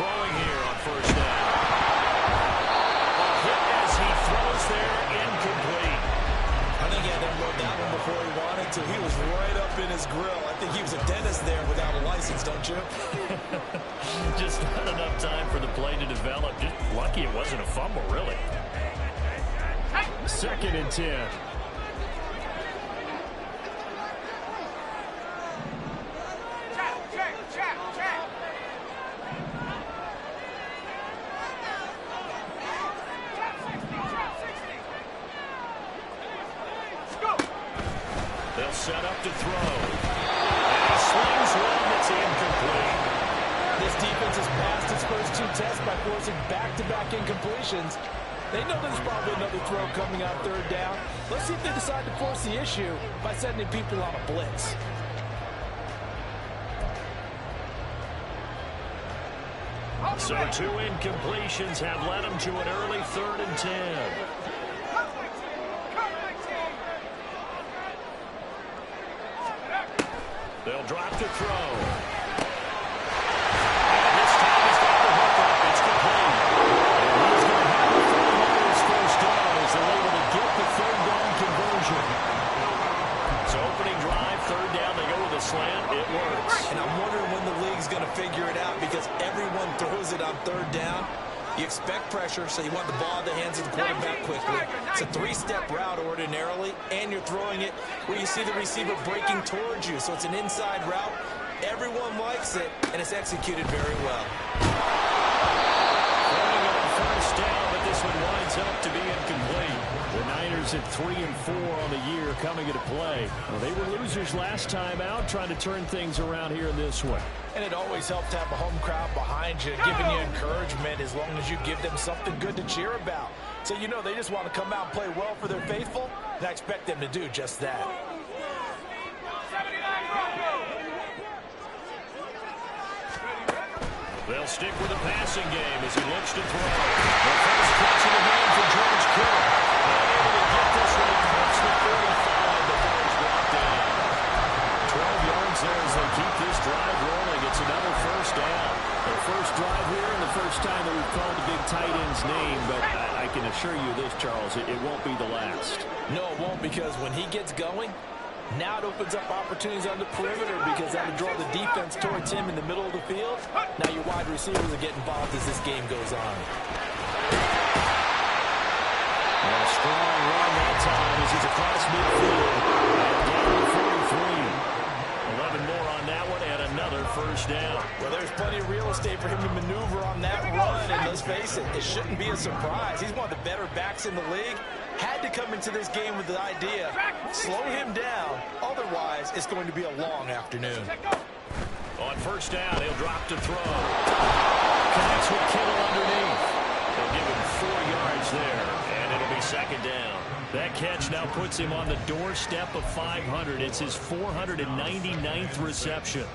throwing here on first down. A hit as he throws there, incomplete. I think he had to unload that one before he wanted to. He was right up in his grill. I think he was a dentist there without a license, don't you? Just not enough time for the play to develop. Just lucky it wasn't a fumble, really. 2nd and 10. They'll set up to throw. And he slings one that's incomplete. This defense has passed its first 2 tests by forcing back-to-back incompletions. They know there's probably another throw coming out 3rd down. Let's see if they decide to force the issue by sending people on a blitz. So 2 incompletions have led them to an early 3rd and 10. They'll drop to throw. And this time he's got the hook up. It's complete. And he's going to have the 49ers first down as they're able to get the 3rd down conversion. So opening drive, 3rd down, they go with a slant. It works. And I'm wondering when the league's going to figure it out because everyone throws it on 3rd down. You expect pressure, so you want the ball in the hands of the quarterback quickly. It's a 3-step route ordinarily, and you're throwing it where you see the receiver breaking towards you. So it's an inside route. Everyone likes it, and it's executed very well. Throwing on first down, but this one winds up to be incomplete. The Niners at 3 and 4 on the year coming into play. Well, they were losers last time out, trying to turn things around here in this one. And it always helps to have a home crowd behind you, giving you encouragement as long as you give them something good to cheer about. So you know they just want to come out and play well for their faithful, and I expect them to do just that. They'll stick with the passing game as he looks to throw. The first catch of the game for George Kittle. Not able to get this one across the 45 before he's brought down. 12 yards there as they keep this drive rolling. It's another first down. Their first drive here and the first time that we've called the big tight end's name. But I can assure you this, Charles, it won't be the last. No, it won't, because when he gets going, now it opens up opportunities on the perimeter because that'll draw the defense towards him in the middle of the field. Now your wide receivers will get involved as this game goes on. And a strong run that time as he's across midfield. And down to 43. 11 more on that one and another first down. Well, there's plenty of real estate for him to maneuver on that run, and let's face it, it shouldn't be a surprise. He's one of the better backs in the league. Had to come into this game with the idea, slow him down, otherwise it's going to be a long afternoon. On first down, he'll drop to throw. Connects with Kittle underneath. They'll give him 4 yards there, and it'll be 2nd down. That catch now puts him on the doorstep of 500. It's his 499th reception.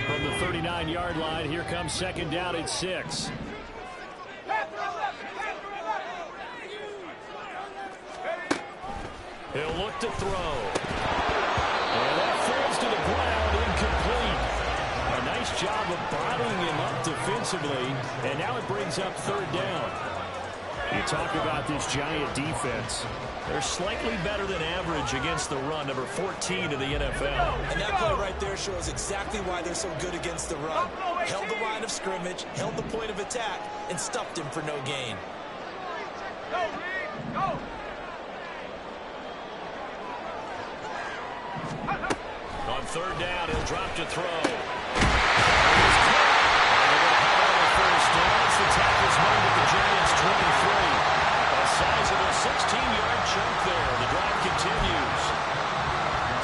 From the 39-yard line, here comes 2nd down at 6. He'll look to throw. And that falls to the ground, incomplete. A nice job of bodying him up defensively, and now it brings up 3rd down. You talk about this Giant defense. They're slightly better than average against the run, number 14 in the NFL. And that play right there shows exactly why they're so good against the run. Held the line of scrimmage, held the point of attack, and stuffed him for no gain. Go! On 3rd down, he'll drop to throw. The tackle's made at the Giants' 23. A sizable 16-yard chunk there. The drive continues.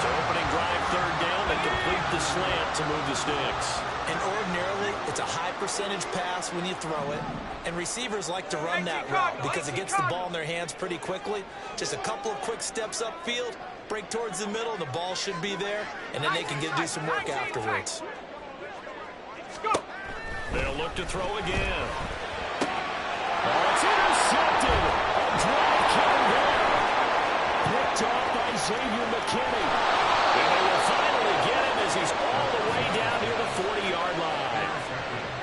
So opening drive, 3rd down, they complete the slant to move the sticks. And ordinarily, it's a high percentage pass when you throw it. And receivers like to run that route because it gets the ball in their hands pretty quickly. Just a couple of quick steps upfield, break towards the middle, the ball should be there, and then they can do some work afterwards. They'll look to throw again. Oh, it's intercepted. A drive carry there. Picked off by Xavier McKinney. And they will finally get him as he's all the way down near the 40-yard line.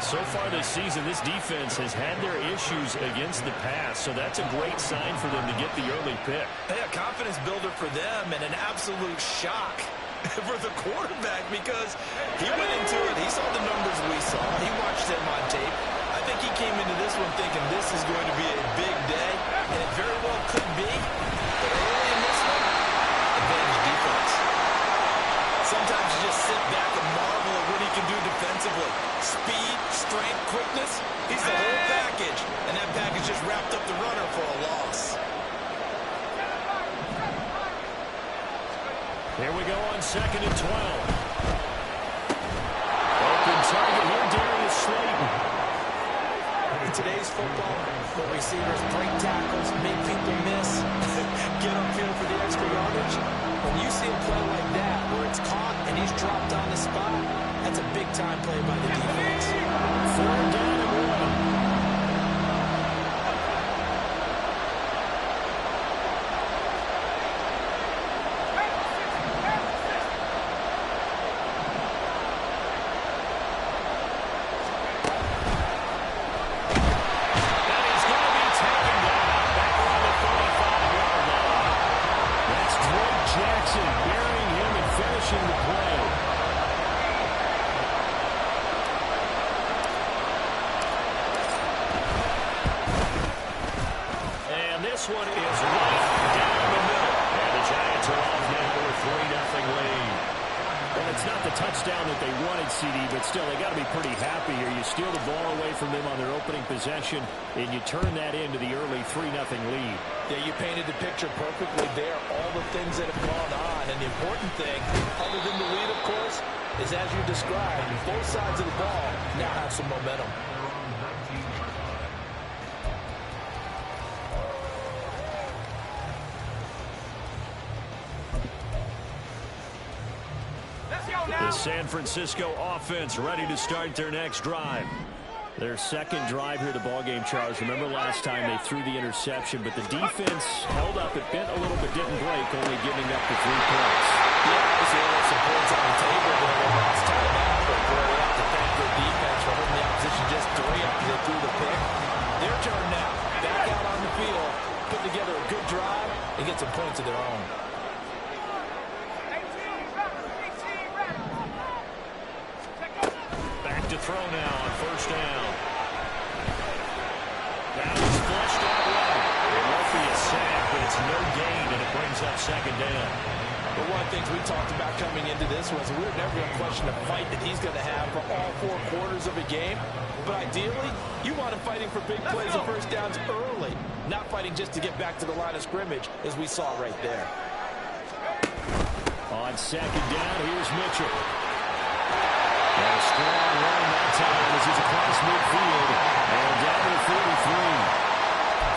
So this season, this defense has had their issues against the pass, so that's a great sign for them to get the early pick. A confidence builder for them and an absolute shock for the quarterback because he went into it. He saw the numbers we saw. He watched them on tape. I think he came into this one thinking this is going to be a big day, and it very well could be. But early in this one, advantage defense. Sometimes you just sit back and marvel at what he can do defensively. Speed, strength, quickness. He's the whole package, and that package just wrapped up the runner for a loss. Here we go on 2nd and 12. Open target here, Darius Slayton. In today's football, where receivers break tackles, make people miss, get upfield for the extra yardage, when you see a play like that, where it's caught and he's dropped on the spot, that's a big-time play by the defense. 4th down and 1. This one is right down the middle. And the Giants are off now with a 3-0 lead. Well, it's not the touchdown that they wanted, CD, but still, they got to be pretty happy here. You steal the ball away from them on their opening possession, and you turn that into the early 3-0 lead. Yeah, you painted the picture perfectly there. All the things that have gone on. And the important thing, other than the lead, of course, is as you described, both sides of the ball now have some momentum. The San Francisco offense ready to start their next drive. Their second drive here, the ballgame, Charles. Remember last time they threw the interception, but the defense held up. It bent a little bit, didn't break, only giving up the 3 points. Yeah, obviously they had some points on the table there the last time out, but boy, we have to thank their defense for holding the opposition just 3 after they threw the pick. Their turn now. Back out on the field, put together a good drive, and get some points of their own. To throw now on 1st down. Now he's flushed out right. It won't be a sack, but it's no gain, and it brings up 2nd down. But one of the things we talked about coming into this was we were never going to question the fight that he's going to have for all 4 quarters of a game. But ideally, you want him fighting for big plays and 1st downs early, not fighting just to get back to the line of scrimmage, as we saw right there. On 2nd down, here's Mitchell. And a strong run that time as he's across midfield and down to 43.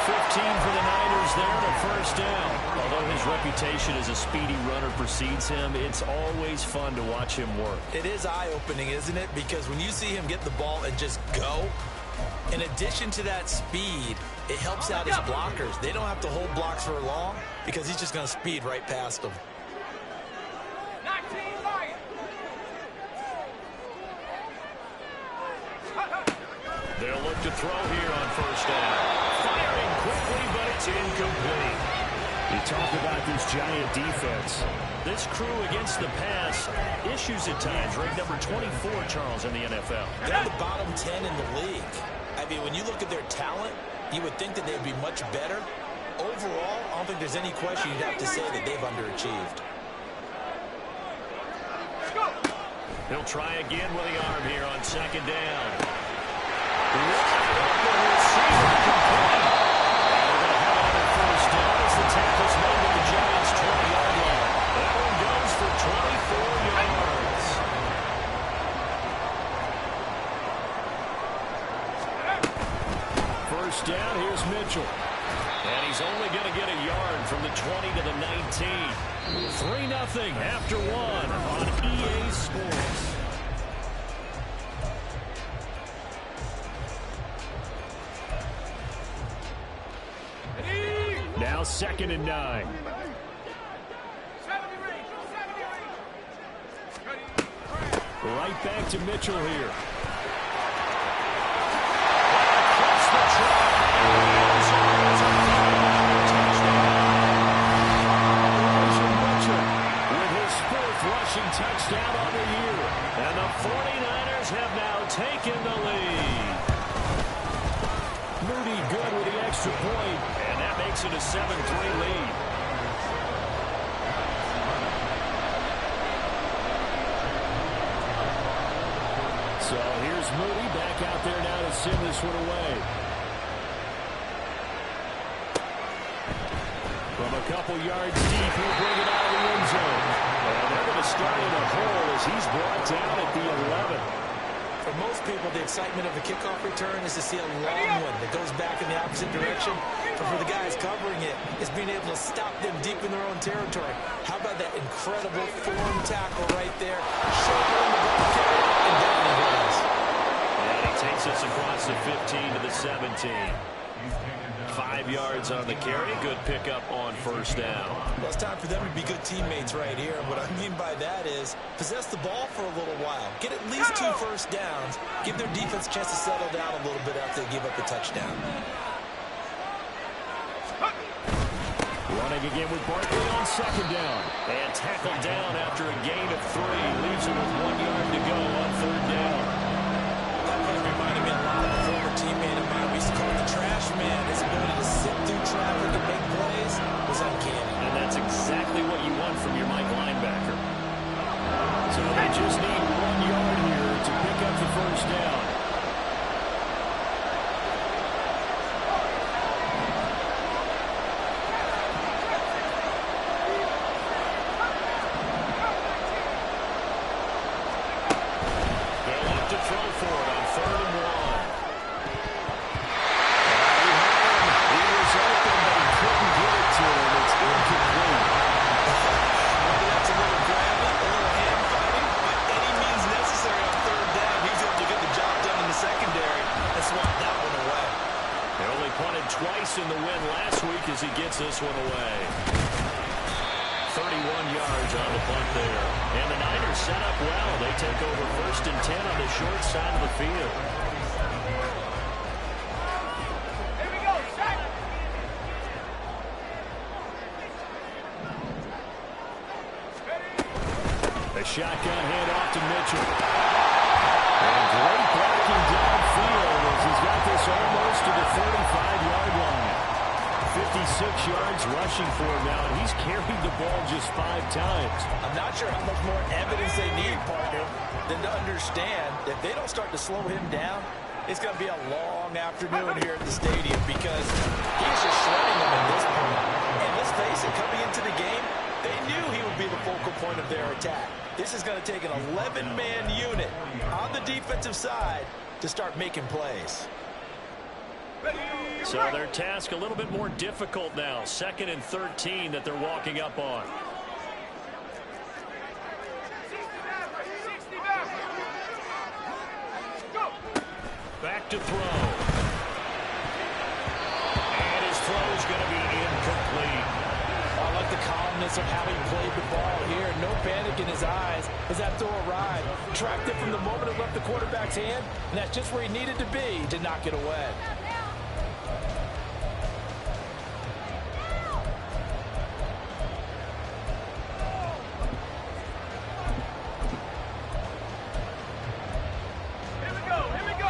15 for the Niners there and a 1st down. Although his reputation as a speedy runner precedes him, it's always fun to watch him work. It is eye-opening, isn't it? Because when you see him get the ball and just go, in addition to that speed, it helps out his blockers. They don't have to hold blocks for long because he's just going to speed right past them. They'll look to throw here on 1st down. Firing quickly, but it's incomplete. You talk about this Giant defense. This crew against the pass, issues at times. Ranked number 24, Charles, in the NFL. They're the bottom 10 in the league. I mean, when you look at their talent, you would think that they'd be much better. Overall, I don't think there's any question you'd have to say that they've underachieved. He'll try again with the arm here on 2nd down. Tackles made at the Giants' 20-yard line. That one goes for 24 yards. 1st down, here's Mitchell. And he's only going to get a yard from the 20 to the 19. 3-0 after 1 on EA Sports. Now 2nd and 9. Right back to Mitchell here. Touchdown on the year. And the 49ers have now taken the lead. Moody good with the extra point, and that makes it a 7-3 lead. So here's Moody back out there now to send this one away. From a couple yards deep, he'll bring it out of the end zone. And they're going to start in a hole as he's brought down at the 11. For most people, the excitement of the kickoff return is to see a long one that goes back in the opposite direction. But for the guys covering it, it's being able to stop them deep in their own territory. How about that incredible form tackle right there? Shoulder in the ball carry, and down he goes. And he takes us across the 15 to the 17. 5 yards on the carry. Good pickup on first down. Well, it's time for them to be good teammates right here. And what I mean by that is possess the ball for a little while. Get at least 2 first downs. Give their defense a chance to settle down a little bit after they give up the touchdown. Running again with Barkley on second down. And tackled down after a gain of 3. Leaves him with 1 yard to go on third down. That play reminded me a lot of a former teammate of mine. We used to call it the trash man. His ability to sit through traffic and make plays was uncanny. And that's exactly what you want from your Mike linebacker. So they just need 1 yard here to pick up the first down. They'll have to throw for it on 3rd and 1. He was open, but he couldn't get it to him. It's incomplete. Maybe that's a little grabby, a little hand fighting, but any means necessary on 3rd down. He's able to get the job done in the secondary and swat that one away. They only punted twice in the win last week as he gets this one away. 31 yards on the punt there. And the Niners set up well. They take over 1st and 10 on the short side of the field. Here we go, set. A shotgun handoff to Mitchell. And great blocking downfield as he's got this almost to the 35-yard line. 56 yards rushing for him now, and he's carried the ball just 5 times. I'm not sure how much more evidence they need, partner, than to understand that if they don't start to slow him down, it's going to be a long afternoon here at the stadium because he's just shredding them at this point. And let's face it, coming into the game, they knew he would be the focal point of their attack. This is going to take an 11-man unit on the defensive side to start making plays. So their task a little bit more difficult now. 2nd and 13 that they're walking up on. Back to throw. And his throw is going to be incomplete. I like the calmness of how he played the ball here. No panic in his eyes as that throw arrived. Tracked it from the moment it left the quarterback's hand, and that's just where he needed to be to knock it away.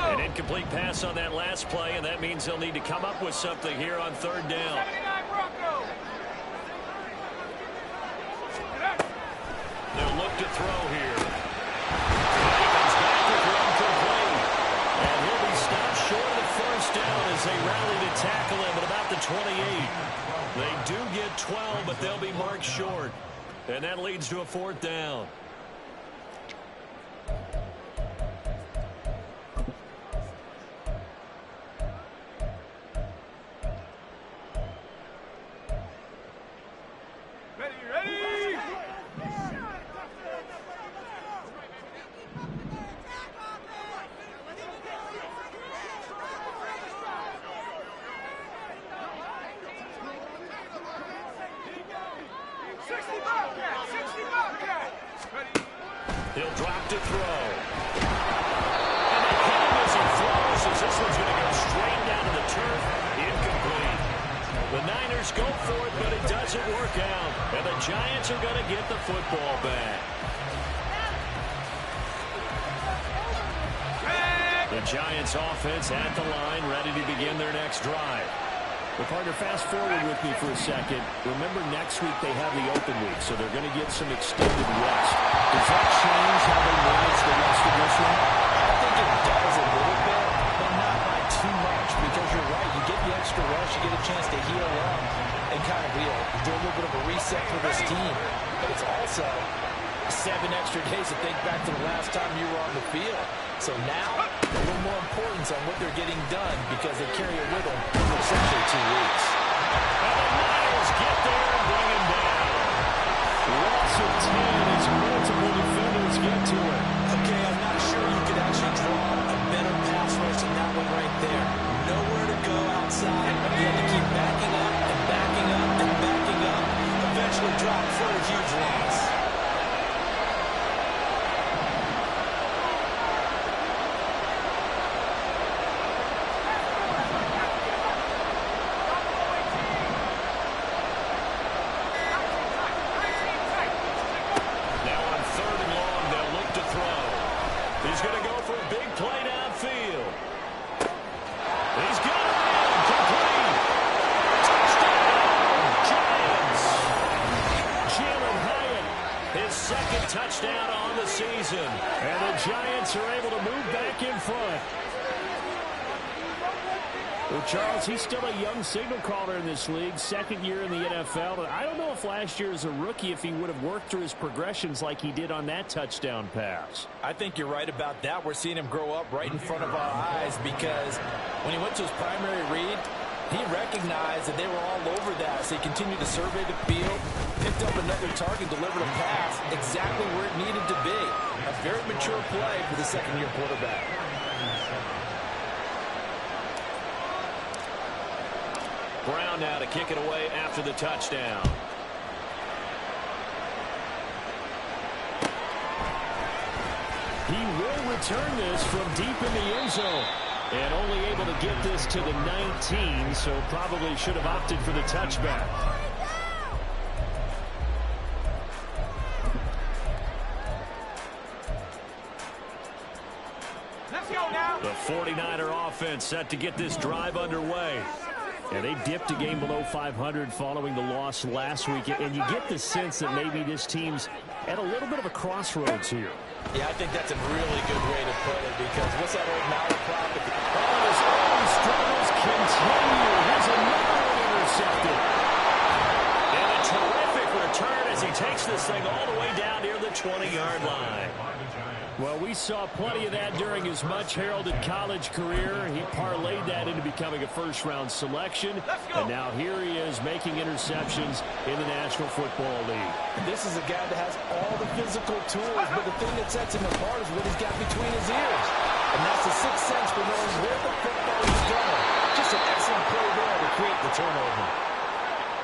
An incomplete pass on that last play, and that means they'll need to come up with something here on 3rd down. They'll look to throw here. He comes back with one complete. And he'll be stopped short of the first down as they rally to tackle him at about the 28. They do get 12, but they'll be marked short. And that leads to a 4th down. He'll drop to throw. And they hit him as he throws, as this one's going to go straight down to the turf tries, go for it, but it doesn't work out. And the Giants are going to get the football back. The Giants offense at the line, ready to begin their next drive. Well, partner, fast forward with me for a second. Remember, next week they have the open week, so they're going to get some extended rest. Does that change how they manage the rest of this one? I think it does a little bit, but not by too much, because you're right. You get the extra rest, you get a chance to heal up and kind of do a little bit of a reset for this team. But it's also 7 extra days to think back to the last time you were on the field. So now, a little more importance on what they're getting done because they carry it with them for essentially 2 weeks. And the Lions get there and bring him down. Loss of 10 as multiple defenders get to it. Okay, I'm not sure you could actually draw a better pass rush than that one right there. Nowhere to go outside. You have to keep backing up and backing up and backing up. Eventually drop for a huge loss. He's going to go for a big play downfield. He's got it in. Complete. Touchdown, Giants. Jalen Hyatt, his second touchdown on the season. And the Giants are able to move back in front. Well, Charles, he's still a young signal caller in this league, second year in the NFL. I don't know if last year as a rookie, if he would have worked through his progressions like he did on that touchdown pass. I think you're right about that. We're seeing him grow up right in front of our eyes because when he went to his primary read, he recognized that they were all over that. So he continued to survey the field, picked up another target, delivered a pass exactly where it needed to be. A very mature play for the second-year quarterback. Brown now to kick it away after the touchdown. He will return this from deep in the end zone. And only able to get this to the 19, so probably should have opted for the touchback. Let's go now. The 49er offense set to get this drive underway. And they dipped a game below 500 following the loss last week. And you get the sense that maybe this team's at a little bit of a crossroads here. Yeah, I think that's a really good way to put it because what's that old malaprop? Oh, his early struggles continue. Here's another one intercepted. And a terrific return as he takes this thing all the way down near the 20-yard line. Well, we saw plenty of that during his much-heralded college career. He parlayed that into becoming a first-round selection. And now here he is making interceptions in the National Football League. This is a guy that has all the physical tools, but the thing that sets him apart is what he's got between his ears. And that's the sixth sense for knowing where the football is going. Just an excellent play there to create the turnover.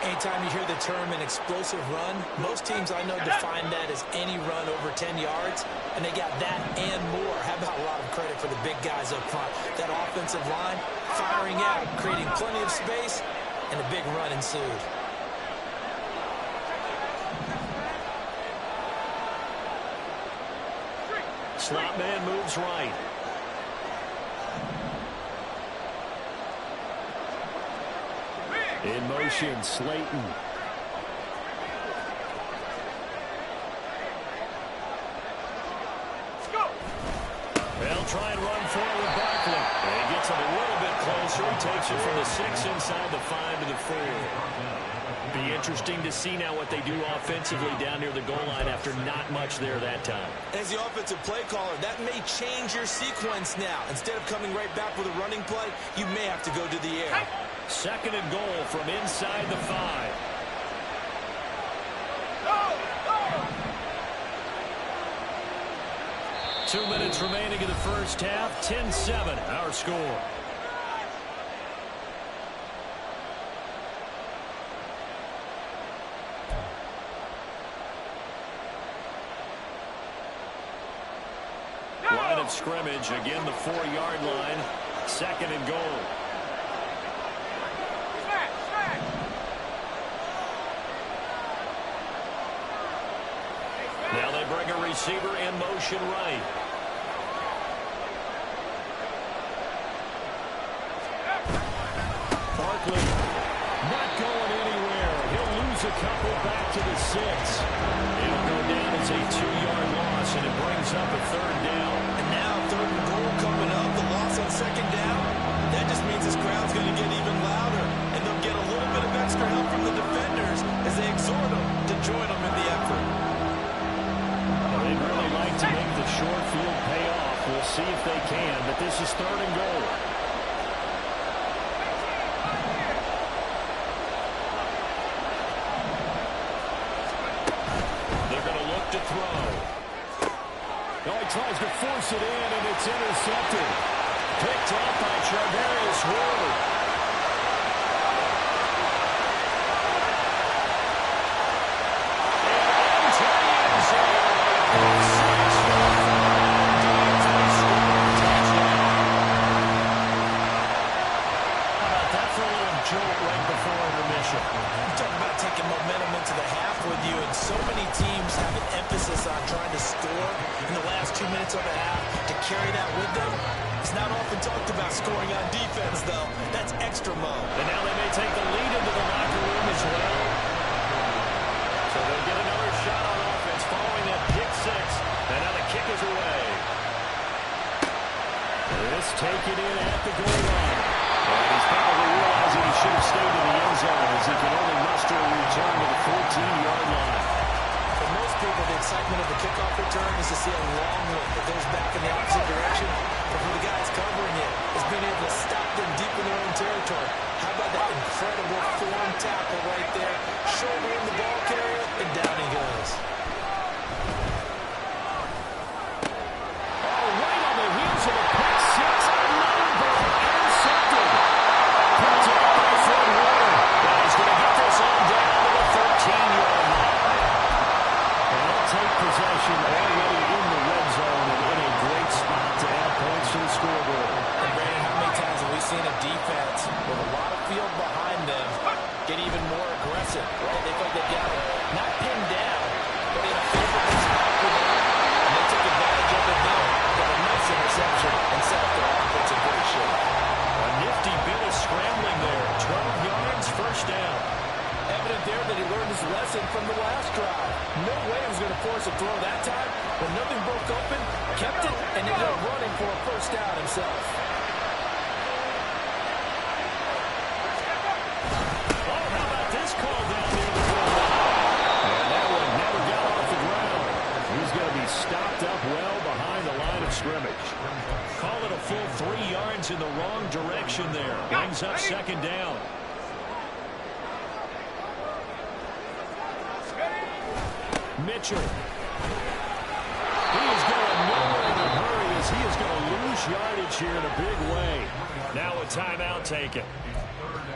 Anytime you hear the term an explosive run, most teams I know define that as any run over 10 yards, and they got that and more. How about a lot of credit for the big guys up front? That offensive line firing out, creating plenty of space, and a big run ensued. Slot man moves right. In motion, Slayton. They'll try and run forward Barkley. And he gets it a little bit closer. He takes it from the 6 inside the 5 to the 4. Be interesting to see now what they do offensively down near the goal line after not much there that time. As the offensive play caller, that may change your sequence now. Instead of coming right back with a running play, you may have to go to the air. Second and goal from inside the 5. Go, go. 2 minutes remaining in the first half. 10-7, our score. Line of scrimmage, again the 4-yard line. Second and goal. they bring a receiver in motion right. Barkley not going anywhere. He'll lose a couple back to the 6. It'll go down as a 2-yard loss, and it brings up a 3rd down. And now 3rd and goal coming up. The loss on 2nd down. That just means this crowd's going to get even louder, and they'll get a little bit of extra help from the defenders as they exhort them to join them in the effort. Well, they'd really like to make the short field pay off. We'll see if they can, but this is 3rd and goal. To throw. Now he tries to force it in, and it's intercepted. Picked up by Charvarius Ward. And into the end zone. How about that for a little jolt right before intermission? You talk about taking momentum into the half with you, and so many teams have an emphasis on trying to score in the last 2 minutes of the half to carry that with them. It's not often talked about scoring on defense, though. That's extra mode. And now they may take the lead into the locker room as well. So they'll get another shot on offense following that pick 6. And now the kick is away. This taken in at the goal line. And he's probably realizing he should have stayed in the end zone as he can only muster a return to the 14-yard line. For most people, the excitement of the kickoff return is to see a long one that goes back in the opposite direction. But for the guys covering it, is being able to stop them deep in their own territory. How about that incredible form tackle right there? Shouldering the ball carrier, and down he goes. Oh, right on the heels of a pick 6. Another ball intercepted. Picked up by Fred Warner. And he's going to get this on down to the 13-yard line. And they'll take possession already in the red zone and in a great spot to add points to the scoreboard. And Brandon, how many times have we seen a defense with a lot of field behind them get even more aggressive, right? They felt they got it, not pinned down, but in a favorable spot for them. And they took advantage of it there. Got a nice interception and set up their offense in great shape. A nifty bit of scrambling there. 12 yards, 1st down. Evident there that he learned his lesson from the last drive. No way he was going to force a throw that time. When nothing broke open, kept it, and ended up running for a 1st down himself. Oh, how about this call down near the goal line? And that one never got off the ground. He's going to be stopped up well behind the line of scrimmage. Call it a full 3 yards in the wrong direction there. Brings up 2nd down. Mitchell. He is going nowhere in a hurry as he is going to lose yardage here in a big way. Now a timeout taken.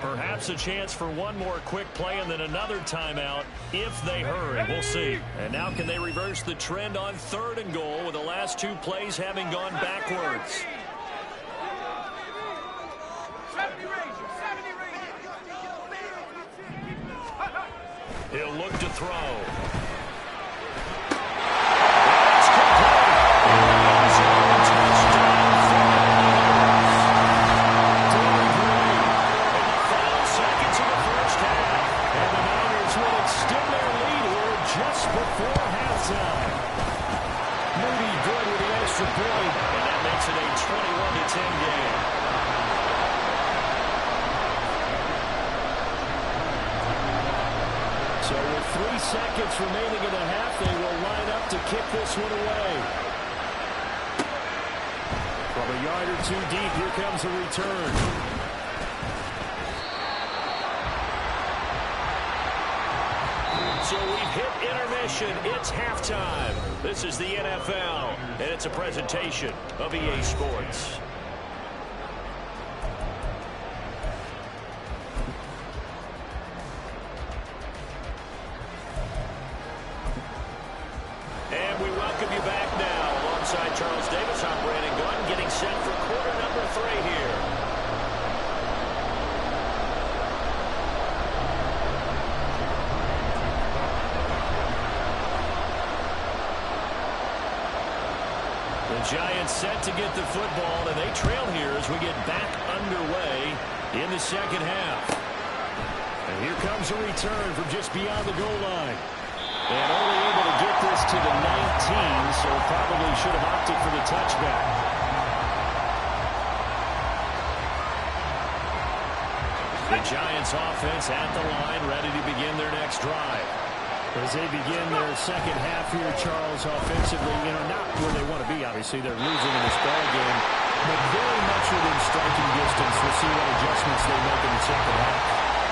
Perhaps a chance for one more quick play and then another timeout if they hurry. We'll see. And now can they reverse the trend on 3rd and goal with the last 2 plays having gone backwards? He'll look to throw. That's complete. Derrick Henry in the final seconds of the 1st half. And the Niners will extend their lead here just before halftime. Moody good with the extra point. And that makes it a 21-10 game. So with 3 seconds remaining in the half, they will line up to kick this one away. From a yard or 2 deep, here comes a return. So we've hit intermission. It's halftime. This is the NFL, and it's a presentation of EA Sports. And we welcome you back now. Alongside Charles Davis, I'm Brandon Gunn, getting set for quarter number 3 here. The Giants set to get the football, and they trail here as we get back underway in the second half. And here comes a return from just beyond the goal line. And only able to get this to the 19, so probably should have opted for the touchback. The Giants offense at the line, ready to begin their next drive. As they begin their second half here, Charles, offensively, not where they want to be, obviously. They're losing in this ball game, but very much within striking distance. We'll see what adjustments they make in the second half.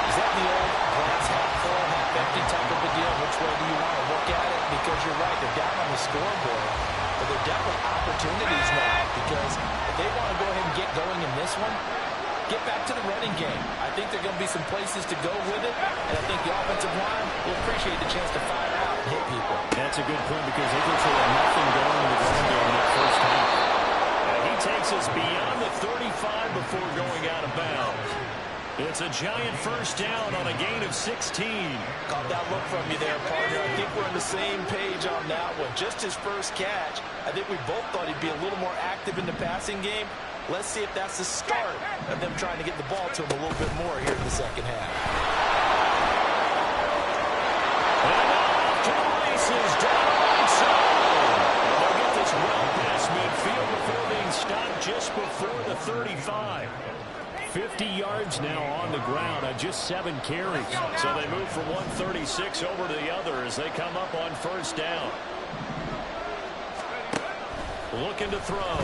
Is that the old glass half full, half empty type of a deal? Which way do you want to look at it? Because you're right, they're down on the scoreboard, but they're definitely opportunities now, because if they want to go ahead and get going in this one, get back to the running game. I think there are going to be some places to go with it, and I think the offensive line will appreciate the chance to fire out and hit people. That's a good point, because they virtually had nothing going in the ground game in that first half. And he takes us beyond the 35 before going out of bounds. It's a Giant first down on a gain of 16. Caught that look from you there, partner. I think we're on the same page on that one. Just his first catch, I think we both thought he'd be a little more active in the passing game. Let's see if that's the start of them trying to get the ball to him a little bit more here in the second half. And off to the races, down the right side. And they'll get this well past midfield before being stopped just before the 35. 50 yards now on the ground on just 7 carries. So they move from 136 over to the other as they come up on first down. Looking to throw.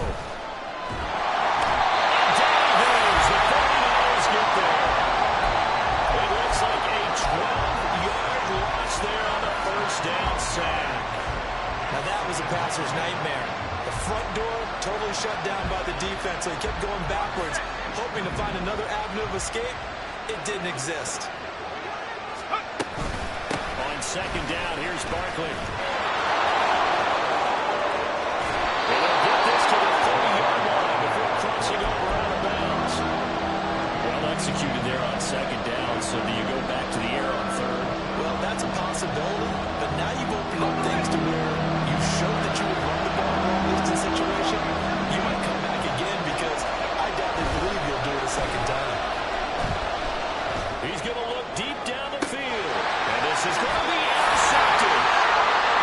It looks like a 12-yard loss there on a first down sack. Now that was a passer's nightmare. The front door totally shut down by the defense, so he kept going backwards, hoping to find another avenue of escape. It didn't exist. On second down, here's Barkley. They'll get this to the 30-yard line before crossing over out of bounds. Well executed there on second down, so do you go back to the air on third? Well, that's a possibility, but now you've opened up things to where you showed that you would run the ball in a long-distance situation. You might come back again, because I doubt they believe you'll do it a second time. He's going to look deep down the field, and this is going to be intercepted.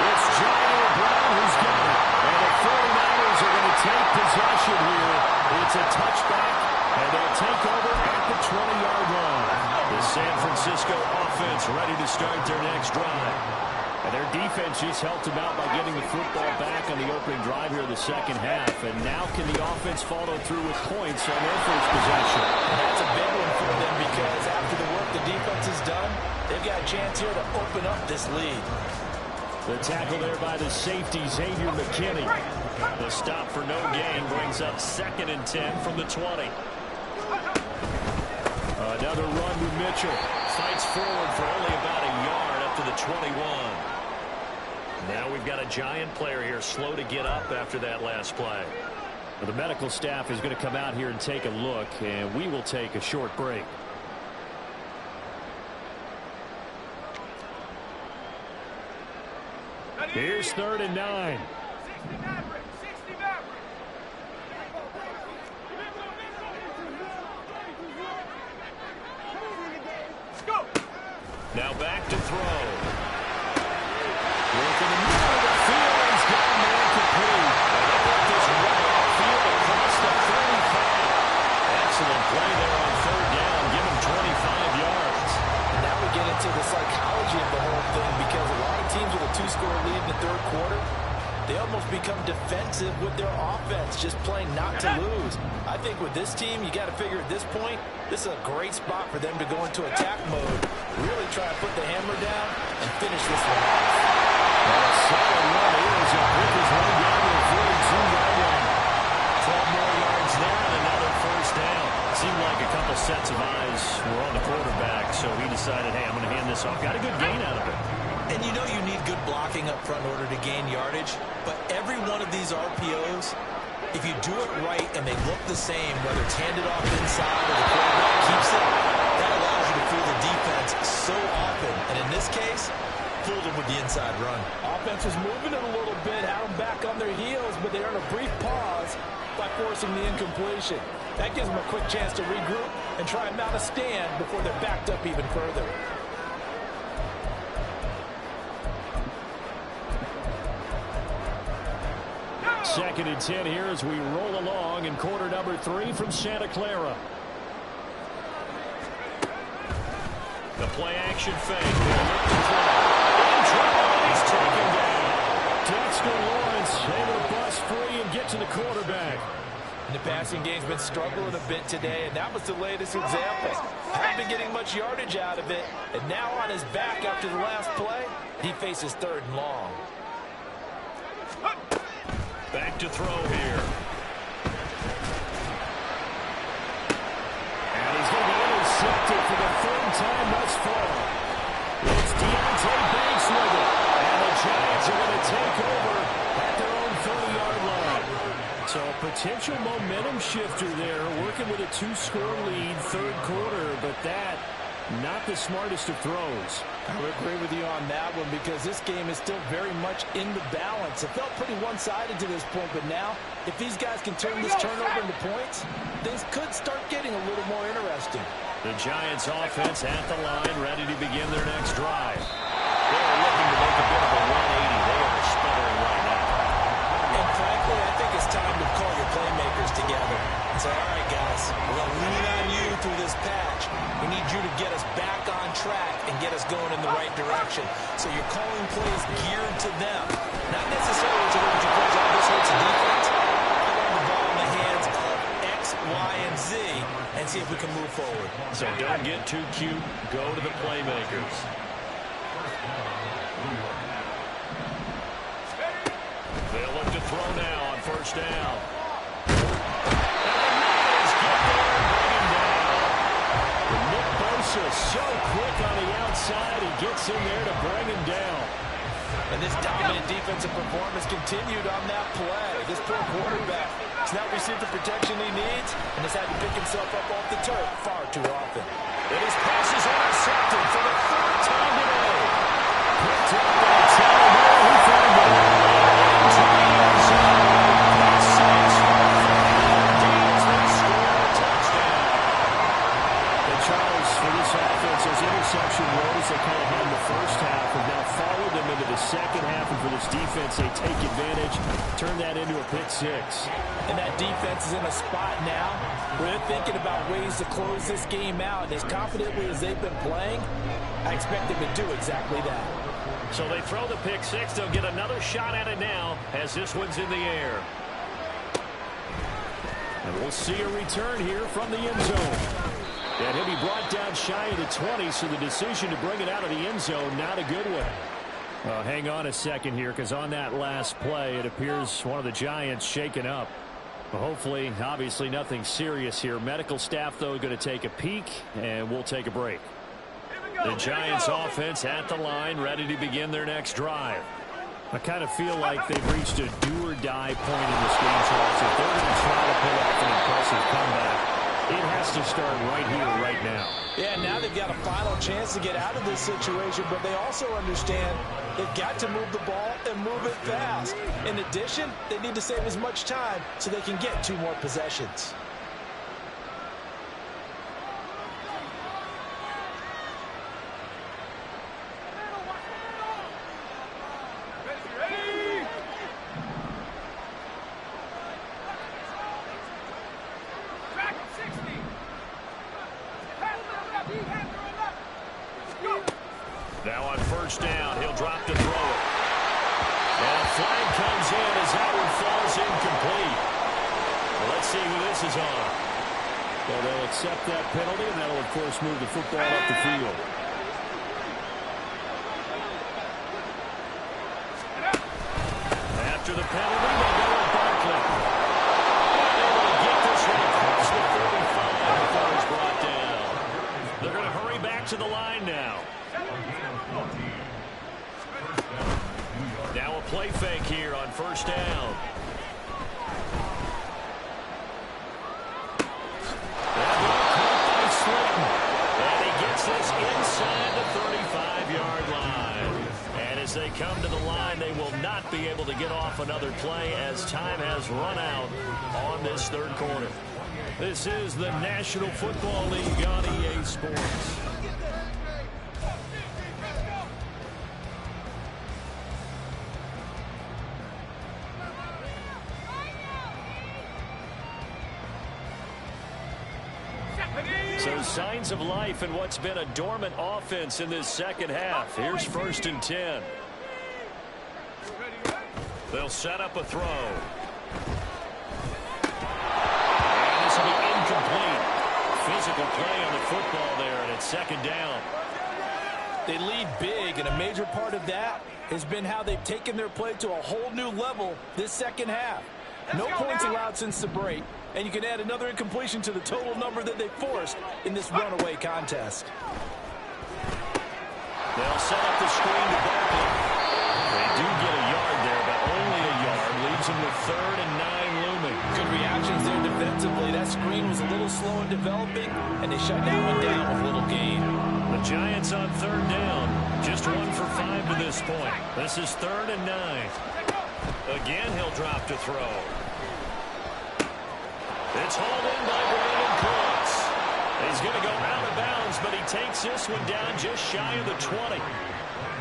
It's John Brown who's got it, and the 49ers are going to take possession here. It's a touchback, and they'll take over at the 20-yard line. The San Francisco offense ready to start their next drive. And their defense just helped them out by getting the football back on the opening drive here in the second half. And now can the offense follow through with points on their first possession? That's a big one for them, because after the work the defense has done, they've got a chance here to open up this lead. The tackle there by the safety, Xavier McKinney. The stop for no gain brings up 2nd and 10 from the 20. Another run with Mitchell. Fights forward for only about a yard up to the 21. Now we've got a Giant player here slow to get up after that last play. Well, the medical staff is going to come out here and take a look, and we will take a short break. Here's 3rd and 9. Now back to throw. Working in the middle of the field. He's got a man complete. And they got this right off field across the 35. Excellent play there on 3rd down. Give him 25 yards. And now we get into the psychology of the whole thing, because a lot of teams with a 2-score lead in the 3rd quarter, they almost become defensive with their offense, just playing not to lose. I think with this team, you got to figure at this point, this is a great spot for them to go into attack mode, really try to put the hammer down and finish this one off. A solid run here as it quick as one down to the 42-yard line. 12 more yards there and another first down. Seemed like a couple sets of eyes were on the quarterback, so he decided, hey, I'm going to hand this off. Got a good gain out of it. And you know you need good blocking up front in order to gain yardage, but every one of these RPOs, if you do it right and they look the same, whether it's handed off inside or the quarterback keeps it, that allows you to fool the defense so often. And in this case, Fooled them with the inside run. Offense was moving it a little bit, had them back on their heels, but they earned a brief pause by forcing the incompletion. That gives them a quick chance to regroup and try and mount a stand before they're backed up even further. Second and 10 here as we roll along in quarter number 3 from Santa Clara. The play action fake. In trouble, and he's taken down. Dexter Lawrence able to bust free and get to the quarterback. And the passing game's been struggling a bit today, and that was the latest example. Hadn't been getting much yardage out of it, and now on his back after the last play, he faces 3rd and long. Back to throw here. And he's going to be intercepted for the 3rd time thus far. It's Deontay Banks with it. And the Giants are going to take over at their own 30-yard line. So a potential momentum shifter there, working with a 2-score lead, 3rd quarter, but that, not the smartest of throws. I would agree with you on that one because this game is still very much in the balance. It felt pretty one-sided to this point, but now, if these guys can turn this turnover into points, things could start getting a little more interesting. The Giants offense at the line, ready to begin their next drive. They're looking to make a bit of a 180. They are sputtering right now. And frankly, I think it's time to call your playmakers together and say, all right, guys, we're going to lean on you through this patch. We need you to get us back on track and get us going in the right direction. So you're calling plays geared to them. Not necessarily to look at your plays, this hurts the defense. I want the ball in the hands of X, Y, and Z and see if we can move forward. So don't get too cute. Go to the playmakers. They'll look to throw now on 1st down. So quick on the outside, he gets in there to bring him down. And this dominant defensive performance continued on that play. This poor quarterback has not received the protection he needs and has had to pick himself up off the turf far too often. And his pass is intercepted for the 3rd time today. Picked up by Taylor, who found it. Into the end zone. That's 6 for the Falcons. They score a touchdown. The Charles for this offense, those interception woes they kind of had in the first half have now followed them into the second half, and for this defense, they take advantage, turn that into a pick 6. And that defense is in a spot now where they're thinking about ways to close this game out. And as confidently as they've been playing, I expect them to do exactly that. So they throw the pick 6. They'll get another shot at it now as this one's in the air. And we'll see a return here from the end zone. And he'll be brought down shy of the 20, so the decision to bring it out of the end zone, not a good one. Hang on a second here, because on that last play, it appears one of the Giants shaken up. Well, hopefully, obviously, nothing serious here. Medical staff, though, going to take a peek, and we'll take a break. The Giants offense at the line, ready to begin their next drive. I kind of feel like they've reached a do-or-die point in this game, Charles. If they're going to try to pull off an impressive comeback, it has to start right here, right now. Yeah, now they've got a final chance to get out of this situation, but they also understand they've got to move the ball and move it fast. In addition, they need to save as much time so they can get 2 more possessions. Now on 1st down, he'll drop to throw it. And a flag comes in as that one falls incomplete. Well, let's see who this is on. Well, they'll accept that penalty, and that'll, of course, move the football up the field. After the penalty, they go with Barkley. Able to get this one across the 35 before he's brought down. They're going to hurry back to the line now. Now a play fake here on 1st down. And he gets this inside the 35-yard line. as they come to the line. They will not be able to get off another play as time has run out on this third quarter. This is the National Football League on EA Sports. So signs of life in what's been a dormant offense in this second half. Here's 1st and 10. They'll set up a throw. And this will be incomplete. Physical play on the football there, and it's 2nd down. They lead big, and a major part of that has been how they've taken their play to a whole new level this second half. No points allowed since the break, and you can add another incompletion to the total number that they forced in this runaway contest. They'll set up the screen to Barkley. They do get a yard there, but only a yard. Leaves them with 3rd and 9 looming. Good reactions there defensively. That screen was a little slow in developing, and they shut that one down with little gain. The Giants on 3rd down. Just 1 for 5 to this point. This is 3rd and 9. Again, he'll drop to throw. It's hauled in by Brandon Cooks. He's going to go out of bounds, but he takes this one down just shy of the 20.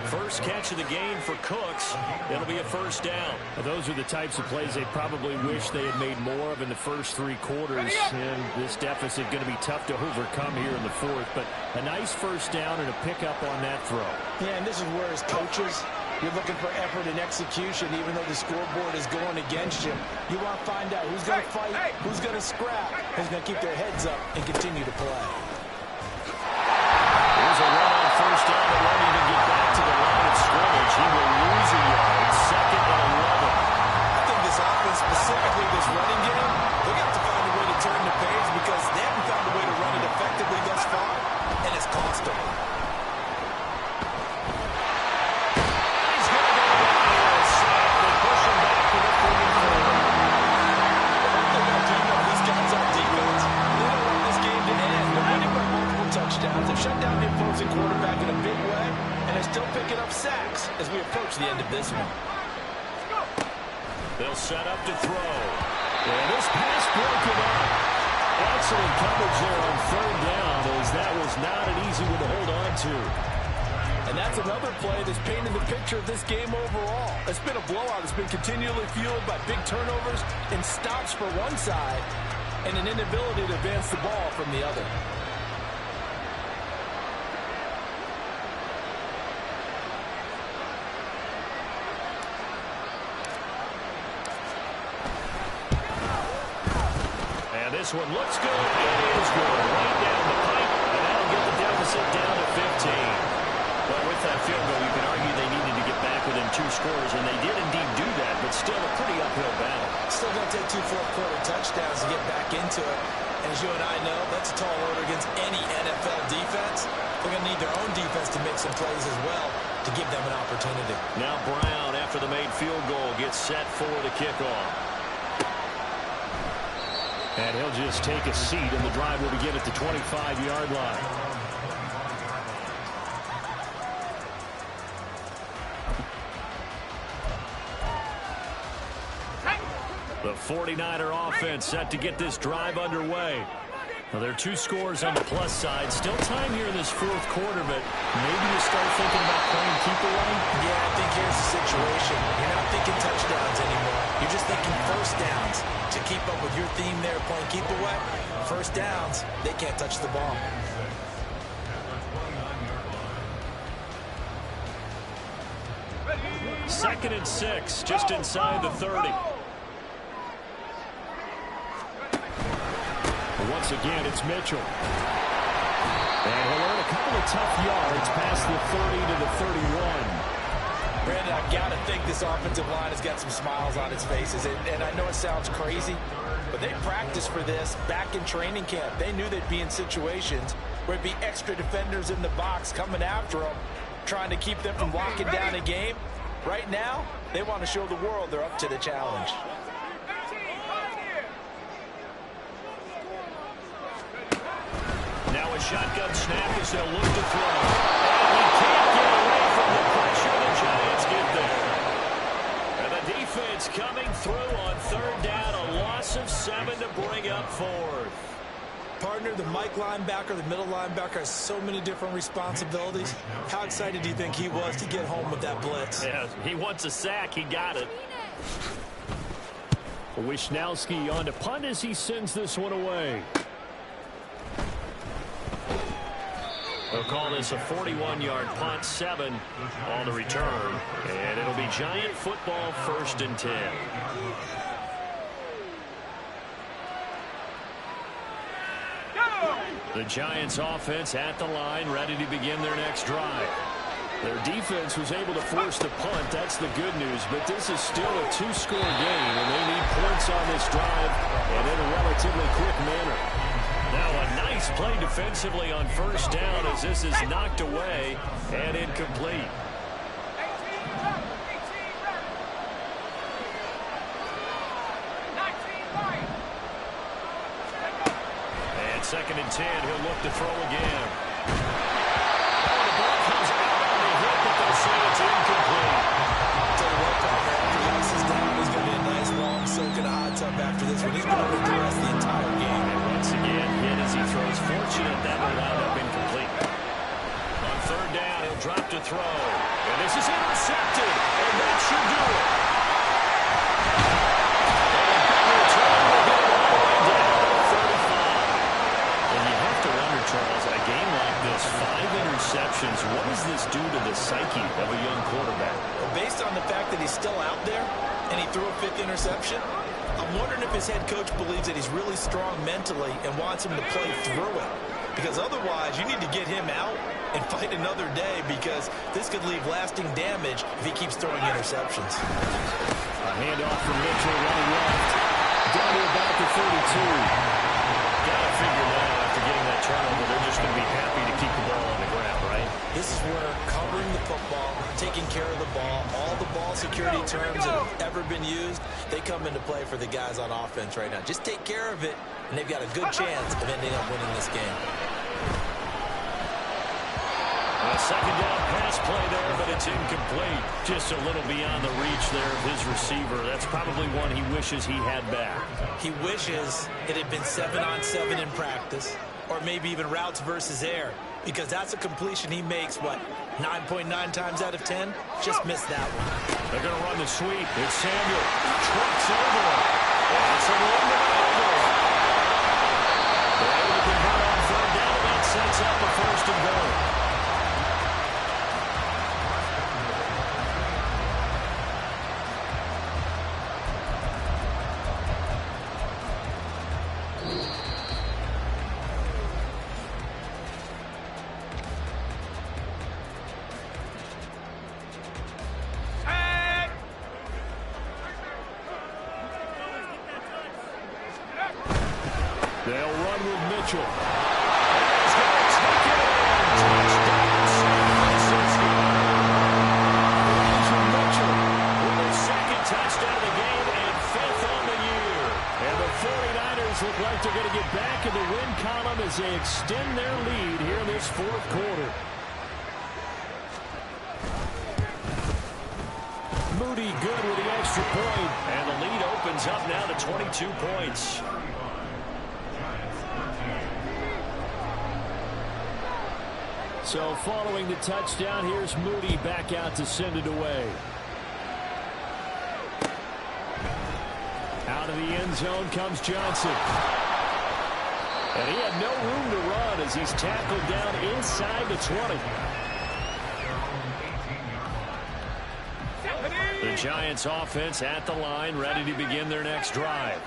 First catch of the game for Cooks. It'll be a 1st down. Well, those are the types of plays they probably wish they had made more of in the first 3 quarters. And this deficit going to be tough to overcome here in the 4th. But a nice 1st down and a pickup on that throw. Yeah, and this is where as coaches, you're looking for effort and execution, even though the scoreboard is going against you. You want to find out who's going to fight, who's going to scrap, who's going to keep their heads up and continue to play. Here's a run on 1st down. It won't even get back to the line of scrimmage. He will lose a yard. 2nd and 11. I think this offense, specifically this running game, they're going to have to find a way to turn the page because they haven't found a way to run it effectively thus far, and it's cost them. They've shut down the opposing quarterback in a big way, and they're still picking up sacks as we approach the end of this one. They'll set up to throw. And this pass broken up. Excellent coverage there on 3rd down, as that was not an easy one to hold on to. And that's another play that's painted the picture of this game overall. It's been a blowout. It's been continually fueled by big turnovers and stops for one side and an inability to advance the ball from the other. This one looks good. It is good. Right down the pipe, and that'll get the deficit down to 15. But with that field goal, you can argue they needed to get back within 2 scores, and they did indeed do that, but still a pretty uphill battle. Still going to take 2 fourth-quarter touchdowns to get back into it. And as you and I know, that's a tall order against any NFL defense. They're going to need their own defense to make some plays as well to give them an opportunity. Now Brown, after the made field goal, gets set for the kickoff. And he'll just take a seat, and the drive will begin at the 25-yard line. The 49er offense set to get this drive underway. Well, there are 2 scores on the plus side. Still time here in this 4th quarter, but maybe you start thinking about playing keep away. Yeah, I think here's the situation. You're not thinking touchdowns anymore. You're just thinking 1st downs. To keep up with your theme there, playing keep away, 1st downs, they can't touch the ball. Second and 6, just inside the 30. Once again, it's Mitchell. And he'll earn a couple of tough yards past the 30 to the 31. Brandon, I've got to think this offensive line has got some smiles on its faces. And I know it sounds crazy, but they practiced for this back in training camp. They knew they'd be in situations where it'd be extra defenders in the box coming after them, trying to keep them from locking down a game. Right now, they want to show the world they're up to the challenge. Now a shotgun snap as they'll look to throw. And he can't get away from the pressure. The Giants of 7 to bring up fourth. Partner, the Mike linebacker, the middle linebacker has so many different responsibilities. How excited do you think he was to get home with that blitz? Yeah, he wants a sack. He got it. Wishnowski on to punt as he sends this one away. They'll call this a 41-yard punt, 7 on the return. And it'll be Giant football, 1st and 10. The Giants offense at the line, ready to begin their next drive. Their defense was able to force the punt. That's the good news. But this is still a 2-score game, and they need points on this drive and in a relatively quick manner. Now a nice play defensively on 1st down as this is knocked away and incomplete. And 2nd and 10, he'll look to throw again. Oh, the ball comes out on the hit, but they'll say it's incomplete. Tell you what, Parker, after Lewis is down, there's going to be a nice long soak in a hot tub after this one. He's been under duress the entire game. And once again, hit as he throws. Fortunate that will wind up incomplete. On 3rd down, he'll drop to throw. And this is intercepted. And that should do it. Charles, a game like this, 5 interceptions, what does this do to the psyche of a young quarterback? Well, based on the fact that he's still out there and he threw a 5th interception, I'm wondering if his head coach believes that he's really strong mentally and wants him to play through it. Because otherwise, you need to get him out and fight another day, because this could leave lasting damage if he keeps throwing interceptions. A handoff from Mitchell running left. Down to about the 32. Got to figure that out after getting that turnover. They're just going to be happy to keep the ball on the ground, right? This is where covering the football, taking care of the ball, all the ball security terms that have ever been used, they come into play for the guys on offense right now. Just take care of it, and they've got a good chance of ending up winning this game. A 2nd down pass play there, but it's incomplete. Just a little beyond the reach there of his receiver. That's probably one he wishes he had back. He wishes it had been 7-on-7 in practice, or maybe even routes versus air, because that's a completion he makes, 9.9 times out of 10? Just missed that one. They're going to run the sweep. It's Samuel. Trucks over him. And it's a over. They're able to convert on 3rd down, and that sets up a 1st and goal. They'll run with Mitchell. He's going to take it in. Touchdown, San Francisco. Mitchell with his 2nd touchdown of the game and 5th on the year. And the 49ers look like they're going to get back in the win column as they extend their lead here in this 4th quarter. Moody good with the extra point. And the lead opens up now to 22 points. So following the touchdown, here's Moody back out to send it away. Out of the end zone comes Johnson. And he had no room to run as he's tackled down inside the 20. The Giants offense at the line, ready to begin their next drive.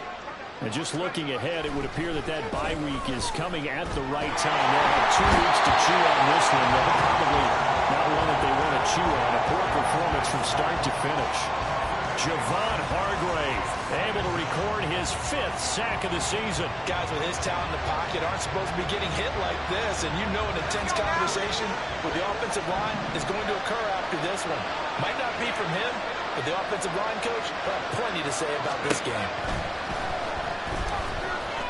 And just looking ahead, it would appear that that bye week is coming at the right time. They'll have 2 weeks to chew on this one. They'll probably not one that they want to chew on. A poor performance from start to finish. Javon Hargrave able to record his 5th sack of the season. Guys with his talent in the pocket aren't supposed to be getting hit like this, and you know an intense conversation with the offensive line is going to occur after this one. Might not be from him, but the offensive line coach will have plenty to say about this game.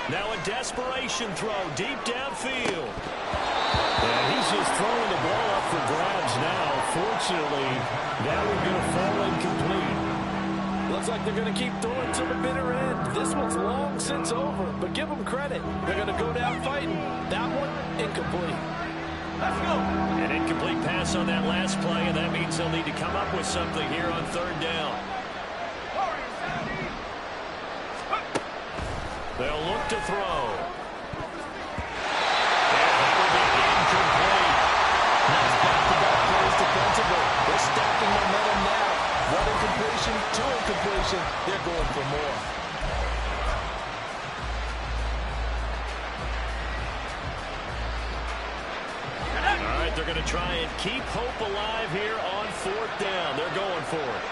Now a desperation throw deep downfield. And he's just throwing the ball up for grabs now. Fortunately, that one's going to fall incomplete. Looks like they're going to keep throwing to the bitter end. This one's long since over, but give them credit. They're going to go down fighting. That one, incomplete. Let's go. An incomplete pass on that last play, and that means they'll need to come up with something here on third down. They'll look to throw. And that will be incomplete. That's back-to-back plays defensively. They're stacking momentum now. One incompletion, two incompletion. They're going for more. All right, they're going to try and keep hope alive here on fourth down. They're going for it.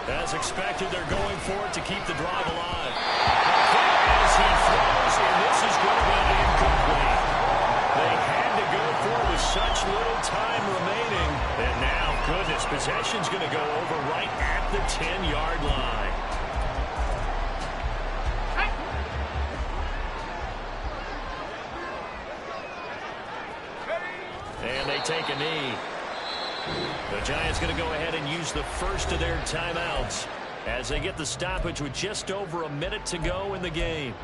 As expected, they're going for it to keep the drive alive. As he throws, and this is going to be incomplete. They had to go for it with such little time remaining. And now, goodness, possession's going to go over right at the 10-yard line. And they take a knee. The Giants going to go ahead and use the first of their timeouts as they get the stoppage with just over a minute to go in the game.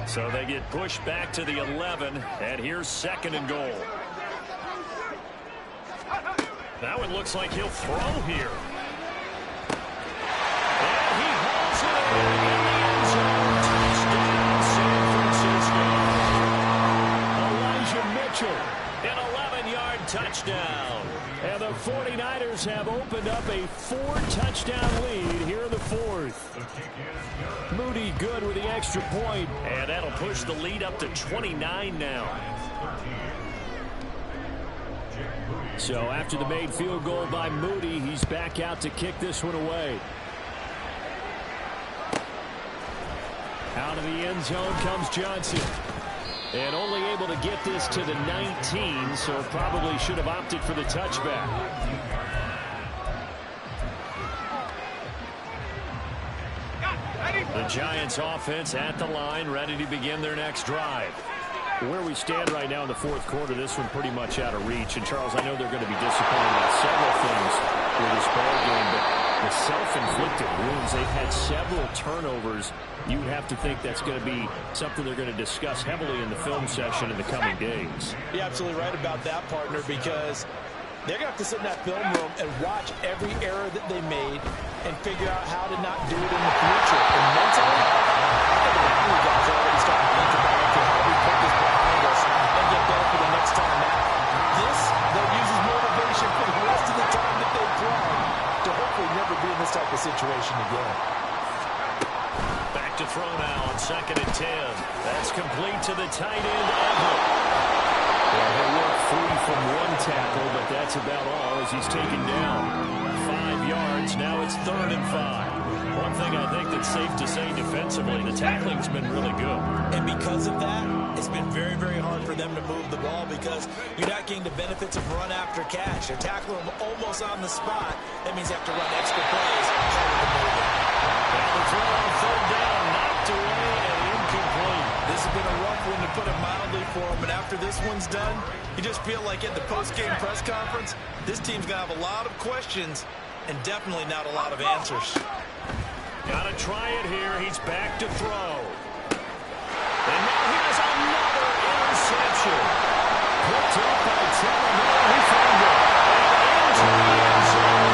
So they get pushed back to the 11, and here's second and goal. Now it looks like he'll throw here. And he hauls it in the end zone. Touchdown, San Francisco. Elijah Mitchell, an 11-yard touchdown. And the 49ers have opened up a 4-touchdown lead here in the fourth. Moody good with the extra point, and that'll push the lead up to 29 now. So after the made field goal by Moody, he's back out to kick this one away. Out of the end zone comes Johnson. And only able to get this to the 19, so probably should have opted for the touchback. The Giants offense at the line, ready to begin their next drive. Where we stand right now in the fourth quarter, this one pretty much out of reach. And, Charles, I know they're going to be disappointed about several things with this ball game, but the self-inflicted wounds, they've had several turnovers. You'd have to think that's going to be something they're going to discuss heavily in the film session in the coming days. You're absolutely right about that, partner, because they're going to have to sit in that film room and watch every error that they made and figure out how to not do it in the future. And mentally, I think the Miami guys are already starting to think about, okay, how do we put this behind us and get better for the next time out? This, they'll use as motivation for the rest of the time that they play to hopefully never be in this type of situation again. Back to throw now on 2nd and 10. That's complete to the tight end, Everett. Well, he'll work free from one tackle, but that's about all as he's taken down. 5 yards. Now it's 3rd and 5. One thing I think that's safe to say defensively, the tackling's been really good. And because of that, it's been very, very hard for them to move the ball because you're not getting the benefits of run after catch. They're tackling them almost on the spot. That means you have to run extra plays harder to move it. And the throw on 3rd down, knocked away and incomplete. This has been a rough one, to put it mildly, for them. But after this one's done, you just feel like at the post-game press conference, this team's going to have a lot of questions and definitely not a lot of answers. Got to try it here. He's back to throw. And now he has another interception. Picked up by Taylor. He found it. And into the end zone.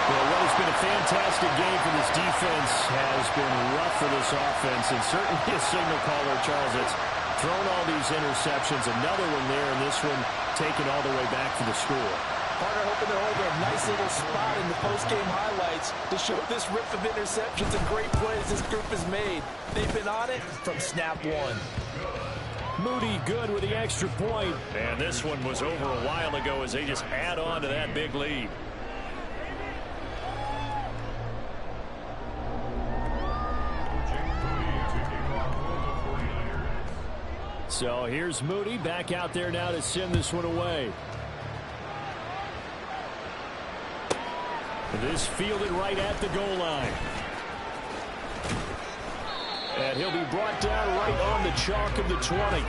Well, what has been a fantastic game for this defense has been rough for this offense, and certainly a signal caller, Charles, that's thrown all these interceptions. Another one there, and this one taken all the way back for the score. Partner hoping to hold a nice little spot in the post-game highlights to show this rip of interceptions and great plays this group has made. They've been on it from snap one. Moody good with the extra point. And this one was over a while ago as they just add on to that big lead. So here's Moody back out there now to send this one away. This fielded right at the goal line. And he'll be brought down right on the chalk of the 20.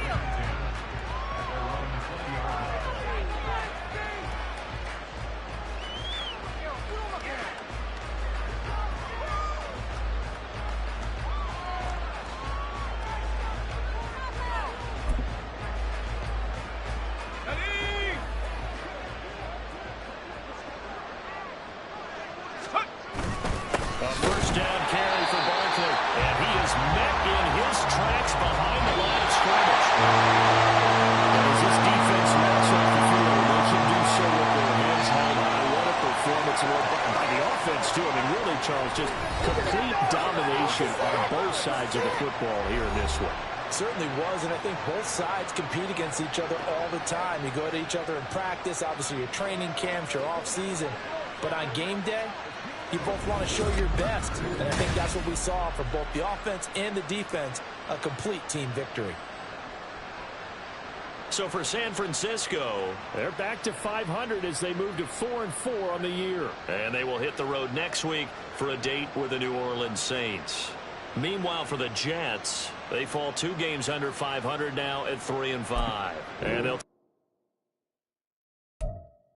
Charles, just complete domination on both sides of the football here in this one. Certainly was, and I think both sides compete against each other all the time. You go to each other in practice, obviously your training camps, your off-season. But on game day, you both want to show your best. And I think that's what we saw from both the offense and the defense, a complete team victory. So for San Francisco, they're back to 500 as they move to 4-4 on the year. And they will hit the road next week for a date with the New Orleans Saints. Meanwhile, for the Jets, they fall 2 games under 500 now at 3-5. And they'll